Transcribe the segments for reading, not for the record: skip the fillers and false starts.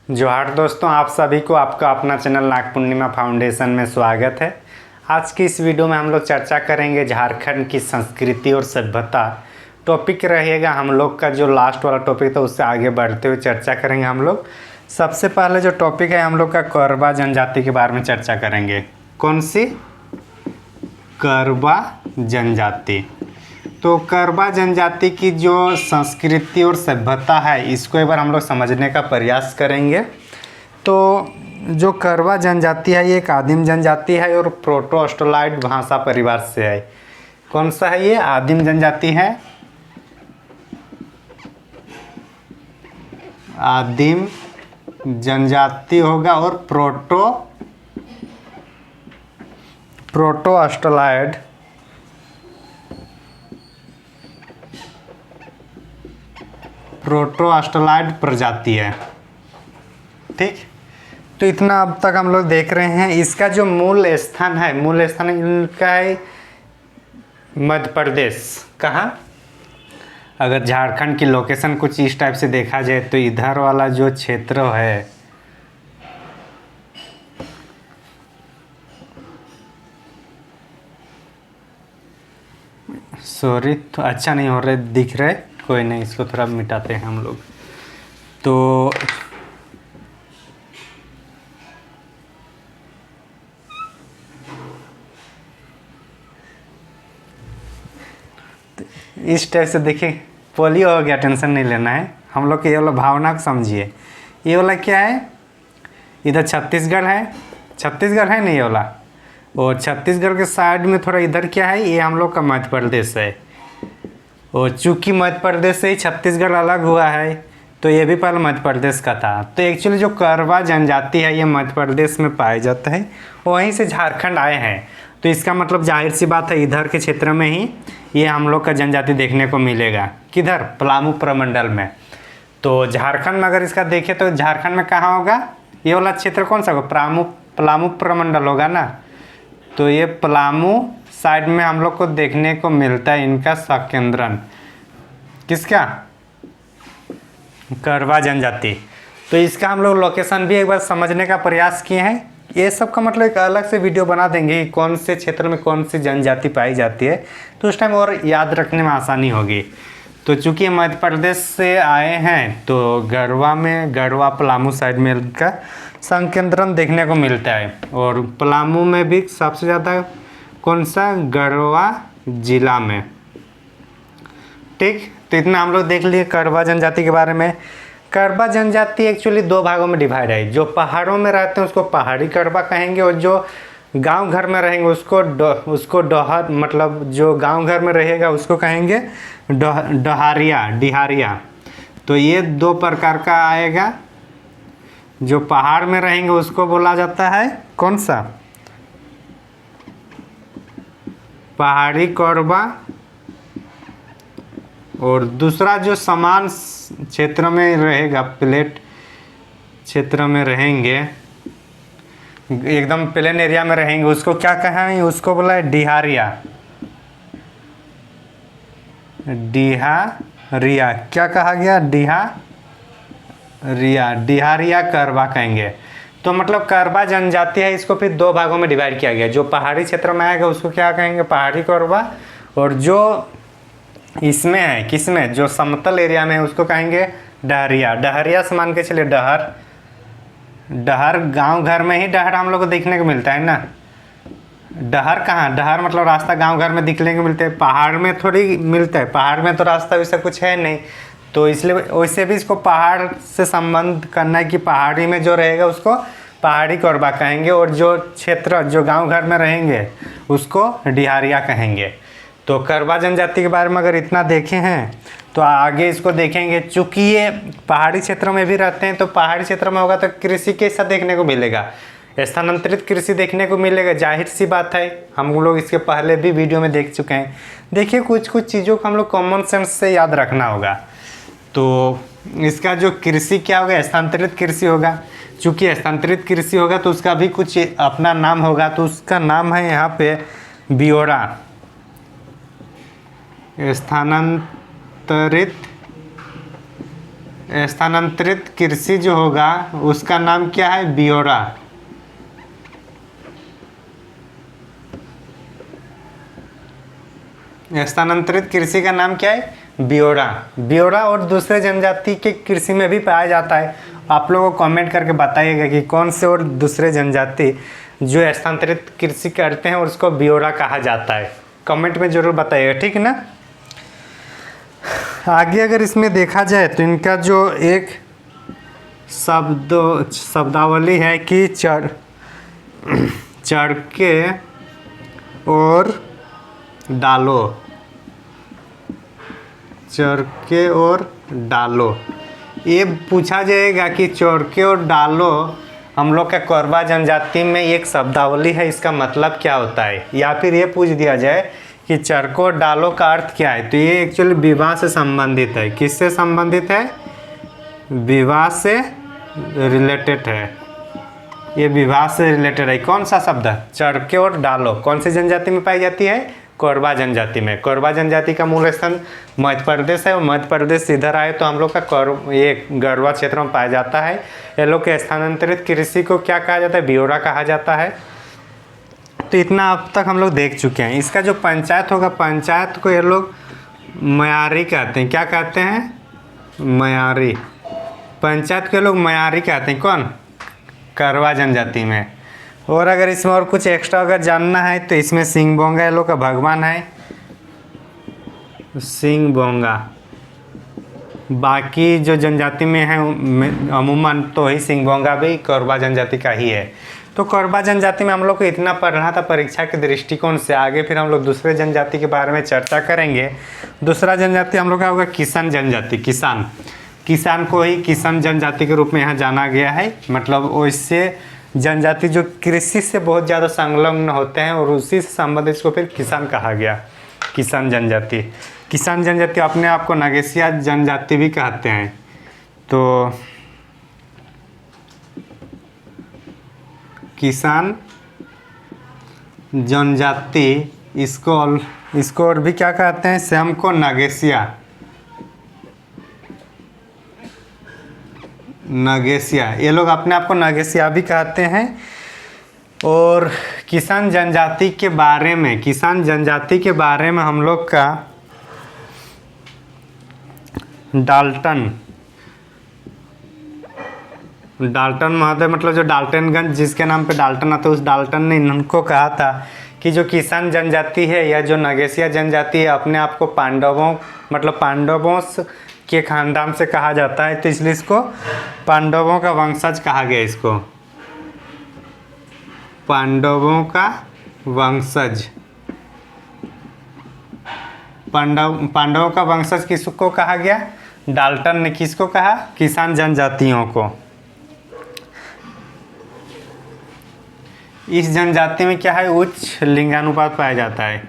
जोहार दोस्तों, आप सभी को आपका अपना चैनल नाग पूर्णिमा फाउंडेशन में स्वागत है। आज की इस वीडियो में हम लोग चर्चा करेंगे झारखंड की संस्कृति और सभ्यता। टॉपिक रहेगा हम लोग का जो लास्ट वाला टॉपिक था, उससे आगे बढ़ते हुए चर्चा करेंगे हम लोग। सबसे पहले जो टॉपिक है हम लोग का करवा जनजाति के बारे में चर्चा करेंगे। कौन सी? करवा जनजाति। तो करवा जनजाति की जो संस्कृति और सभ्यता है, इसको एक बार हम लोग समझने का प्रयास करेंगे। तो जो करवा जनजाति है ये एक आदिम जनजाति है और प्रोटो ऑस्ट्रोलॉइड भाषा परिवार से है। कौन सा है ये? आदिम जनजाति है। आदिम जनजाति होगा और प्रोटो ऑस्ट्रोलॉइड प्रजाति है। ठीक, तो इतना अब तक हम लोग देख रहे हैं। इसका जो मूल स्थान इनका है मध्य प्रदेश। कहाँ? अगर झारखंड की लोकेशन कुछ इस टाइप से देखा जाए तो इधर वाला जो क्षेत्र है सॉरी, तो अच्छा नहीं हो रहा दिख रहा है, कोई नहीं, इसको थोड़ा मिटाते हैं हम लोग। तो इस टाइप से देखिए, पोलियो हो गया, टेंशन नहीं लेना है हम लोग के। ये वाला भावना को समझिए। ये वाला क्या है? इधर छत्तीसगढ़ है नहीं ये वाला, और छत्तीसगढ़ के साइड में थोड़ा इधर क्या है, ये हम लोग का मध्य प्रदेश है। और चूँकि मध्य प्रदेश से ही छत्तीसगढ़ अलग हुआ है, तो ये भी पहले मध्य प्रदेश का था। तो एक्चुअली जो करवा जनजाति है ये मध्य प्रदेश में पाया जाता है, वहीं से झारखंड आए हैं। तो इसका मतलब जाहिर सी बात है, इधर के क्षेत्र में ही ये हम लोग का जनजाति देखने को मिलेगा। किधर? पलामू प्रमंडल में। तो झारखंड में अगर इसका देखें तो झारखंड में कहाँ होगा? ये वाला क्षेत्र कौन सा होगा? पलामू प्रमंडल होगा ना। तो ये पलामू साइड में हम लोग को देखने को मिलता है इनका संकेंद्रण। किसका? करवा जनजाति। तो इसका हम लोग लोकेशन भी एक बार समझने का प्रयास किए हैं। ये सब का मतलब एक अलग से वीडियो बना देंगे कि कौन से क्षेत्र में कौन सी जनजाति पाई जाती है, तो उस टाइम और याद रखने में आसानी होगी। तो चूँकि मध्य प्रदेश से आए हैं तो गढ़वा पलामू साइड में इनका संकेंद्रण देखने को मिलता है। और पलामू में भी सबसे ज़्यादा कौन सा? गढ़वा जिला में। ठीक, तो इतना हम लोग देख लिए करवा जनजाति के बारे में। करवा जनजाति एक्चुअली दो भागों में डिवाइड है। जो पहाड़ों में रहते हैं उसको पहाड़ी करवा कहेंगे, और जो गांव घर में रहेंगे उसको डहर, मतलब जो गांव घर में रहेगा उसको कहेंगे डिहारिया। तो ये दो प्रकार का आएगा। जो पहाड़ में रहेंगे उसको बोला जाता है कौन सा? पहाड़ी करवा। और दूसरा जो समान क्षेत्र में रहेगा, प्लेट क्षेत्र में रहेंगे, एकदम प्लेन एरिया में रहेंगे, उसको क्या कहें? उसको बोला है डिहारिया। क्या कहा गया? डिहारिया करवा कहेंगे। तो मतलब करवा जनजाति है, इसको फिर दो भागों में डिवाइड किया गया। जो पहाड़ी क्षेत्र में आएगा उसको क्या कहेंगे? पहाड़ी करवा। और जो इसमें है, किसमें? जो समतल एरिया में है उसको कहेंगे डहरिया से मान के चलिए। डहर गांव घर में ही डहर हम लोग को देखने को मिलता है ना। डहर कहाँ? डहर मतलब रास्ता गांव घर में दिखने को मिलते हैं, पहाड़ में थोड़ी मिलता है। पहाड़ में तो रास्ता वैसा कुछ है नहीं, तो इसलिए वैसे भी इसको पहाड़ से संबंध करना है कि पहाड़ी में जो रहेगा उसको पहाड़ी करवा कहेंगे, और जो क्षेत्र जो गाँव घर में रहेंगे उसको डिहारिया कहेंगे। तो करवा जनजाति के बारे में अगर इतना देखे हैं तो आगे इसको देखेंगे। चूँकि ये पहाड़ी क्षेत्र में भी रहते हैं, तो पहाड़ी क्षेत्र में होगा तो कृषि कैसा देखने को मिलेगा? स्थानांतरित कृषि देखने को मिलेगा। जाहिर सी बात है, हम लोग इसके पहले भी वीडियो में देख चुके हैं। देखिए, कुछ चीज़ों को हम लोग कॉमन सेंस से याद रखना होगा। तो इसका जो कृषि क्या होगा? स्थानांतरित कृषि होगा। चूँकि स्थानांतरित कृषि होगा तो उसका भी कुछ अपना नाम होगा। तो उसका नाम है यहाँ पे बियोरा। स्थानांतरित स्थानांतरित कृषि जो होगा उसका नाम क्या है? ब्योरा। स्थानांतरित कृषि का नाम क्या है? ब्योरा। ब्योरा और दूसरे जनजाति के कृषि में भी पाया जाता है। आप लोगों को कमेंट करके बताइएगा कि कौन से और दूसरे जनजाति जो स्थानांतरित कृषि करते हैं और उसको ब्योरा कहा जाता है, कमेंट में जरूर बताइएगा, ठीक है ना। आगे अगर इसमें देखा जाए तो इनका जो एक शब्दावली है कि चरके और डालो, चरके और डालो। ये पूछा जाएगा कि चरके और डालो हम लोग का कोरबा जनजाति में एक शब्दावली है, इसका मतलब क्या होता है। या फिर ये पूछ दिया जाए कि चरको और डालो का अर्थ क्या है, तो ये एक्चुअली विवाह से संबंधित है। किससे संबंधित है? विवाह से रिलेटेड है। ये विवाह से रिलेटेड है। कौन सा शब्द है? चरके और डालो। कौन सी जनजाति में पाई जाती है? कोरबा जनजाति में। कोरबा जनजाति का मूल स्थान मध्य प्रदेश है और मध्य प्रदेश से इधर आए तो हम लोग का ये गढ़वा क्षेत्र में पाया जाता है। ये लोग के स्थानांतरित कृषि को क्या कहा जाता है? ब्योरा कहा जाता है। तो इतना अब तक हम लोग देख चुके हैं। इसका जो पंचायत होगा, पंचायत को ये लोग मयारी कहते हैं। क्या कहते हैं? मयारी। पंचायत के लोग मयारी कहते हैं। कौन? कोरबा जनजाति में। और अगर इसमें और कुछ एक्स्ट्रा अगर जानना है तो इसमें सिंह बोंगा ये लोग का भगवान है, सिंह बोंगा। बाकी जो जनजाति में है अमूमन तो ही सिंह बोंगा भी कोरबा जनजाति का ही है। तो कोरबा जनजाति में हम लोग को इतना पढ़ना था परीक्षा के दृष्टिकोण से। आगे फिर हम लोग दूसरे जनजाति के बारे में चर्चा करेंगे। दूसरा जनजाति हम लोग का होगा किसान जनजाति। किसान, किसान को ही किसान जनजाति के रूप में यहाँ जाना गया है। मतलब वैसे जनजाति जो कृषि से बहुत ज़्यादा संलग्न होते हैं और उसी से संबंधित इसको फिर किसान कहा गया। किसान जनजाति। किसान जनजाति अपने आप को नगेशिया जनजाति भी कहते हैं। तो किसान जनजाति इसको और भी क्या कहते हैं? स्वयं को नगेशिया, नगेशिया। ये लोग अपने आप को नगेशिया भी कहते हैं। और किसान जनजाति के बारे में, किसान जनजाति के बारे में हम लोग का डाल्टन महोदय, मतलब जो डाल्टनगंज जिसके नाम पे डाल्टन आता है, उस डाल्टन ने इनको कहा था कि जो किसान जनजाति है या जो नगेशिया जनजाति है अपने आप को पांडवों, मतलब पांडवों के खानदान से कहा जाता है। तो इसलिए इसको पांडवों का वंशज कहा गया। इसको पांडवों का वंशज। पांडवों का वंशज किसको कहा गया? डाल्टन ने। किसको कहा? किसान जनजातियों को। इस जनजाति में क्या है? उच्च लिंगानुपात पाया जाता है।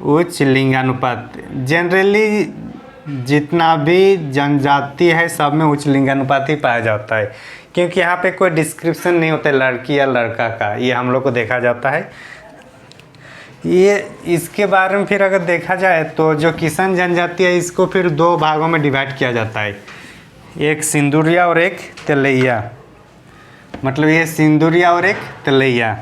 उच्च लिंगानुपात। जनरली जितना भी जनजाति है सब में उच्च लिंगानुपात ही पाया जाता है, क्योंकि यहाँ पे कोई डिस्क्रिप्शन नहीं होता है लड़की या लड़का का। ये हम लोग को देखा जाता है। ये इसके बारे में फिर अगर देखा जाए तो जो किसान जनजाति है इसको फिर दो भागों में डिवाइड किया जाता है। एक सिंदूरिया और एक तेलैया। मतलब ये सिंदूरिया और एक तेलैया।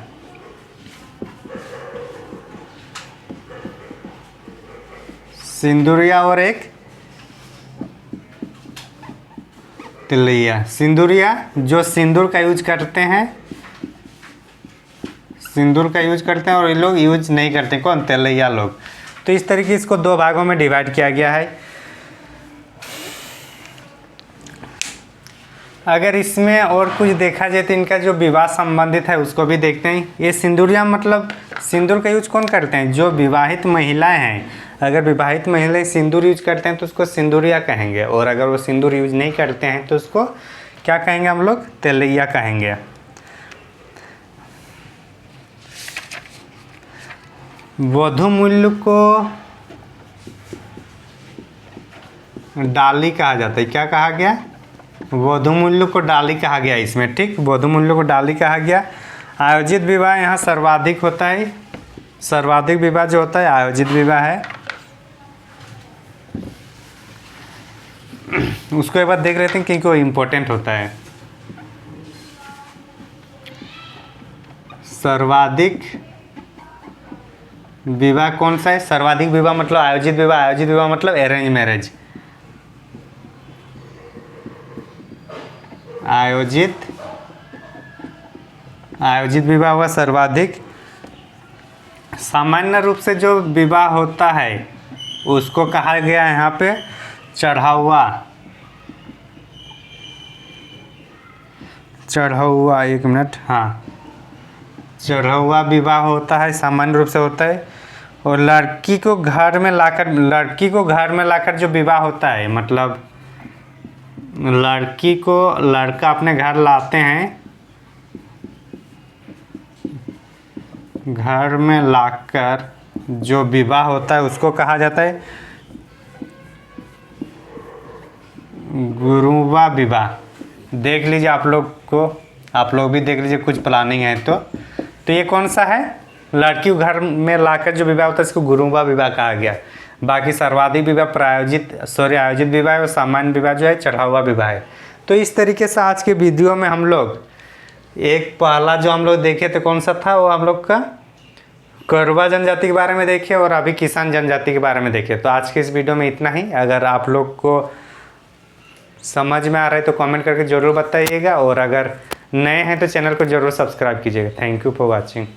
सिंदूरिया और एक तेलैया। सिंदूरिया जो सिंदूर का यूज करते हैं, सिंदूर का यूज करते हैं, और ये लोग यूज नहीं करते। कौन? तेलैया लोग। तो इस तरीके इसको दो भागों में डिवाइड किया गया है। अगर इसमें और कुछ देखा जाए तो इनका जो विवाह संबंधित है उसको भी देखते हैं। ये सिंदूरिया मतलब सिंदूर का यूज कौन करते हैं? जो विवाहित महिलाएं हैं। अगर विवाहित महिलाएं सिंदूर यूज करते हैं तो उसको सिंदूरिया कहेंगे, और अगर वो सिंदूर यूज नहीं करते हैं तो उसको क्या कहेंगे हम लोग? तेलैया कहेंगे। वधु मूल्य को डाली कहा जाता है। क्या कहा गया? वधु मूल्य को डाली कहा गया इसमें। ठीक, वधु मूल्य को डाली कहा गया। आयोजित विवाह यहाँ सर्वाधिक होता है। सर्वाधिक विवाह जो होता है आयोजित विवाह है। उसको एक बार देख लेते हैं क्योंकि वो इम्पोर्टेंट होता है। सर्वाधिक विवाह कौन सा है? सर्वाधिक विवाह मतलब आयोजित विवाह, आयोजित विवाह मतलब अरेंज मैरिज। आयोजित विवाह हुआ सर्वाधिक। सामान्य रूप से जो विवाह होता है उसको कहा गया है यहाँ पे चढ़ा हुआ, एक मिनट, हाँ, चढ़ा हुआ विवाह होता है, सामान्य रूप से होता है। और लड़की को घर में लाकर जो विवाह होता है, मतलब लड़की को लड़का अपने घर लाते हैं, घर में लाकर जो विवाह होता है उसको कहा जाता है गुरुवा विवाह। देख लीजिए आप लोग भी देख लीजिए, कुछ प्लानिंग है तो ये कौन सा है? लड़की को घर में लाकर जो विवाह होता है इसको गुरुवा विवाह कहा गया। बाकी सर्वाधिक विवाह आयोजित विवाह है और सामान्य विवाह जो है चढ़ा हुआ विवाह है। तो इस तरीके से आज के वीडियो में हम लोग एक पहला जो हम लोग देखे थे कौन सा था, वो हम लोग का करवा जनजाति के बारे में देखे और अभी किसान जनजाति के बारे में देखे। तो आज के इस वीडियो में इतना ही। अगर आप लोग को समझ में आ रहा है तो कमेंट करके ज़रूर बताइएगा और अगर नए हैं तो चैनल को ज़रूर सब्सक्राइब कीजिएगा। Thank you for watching.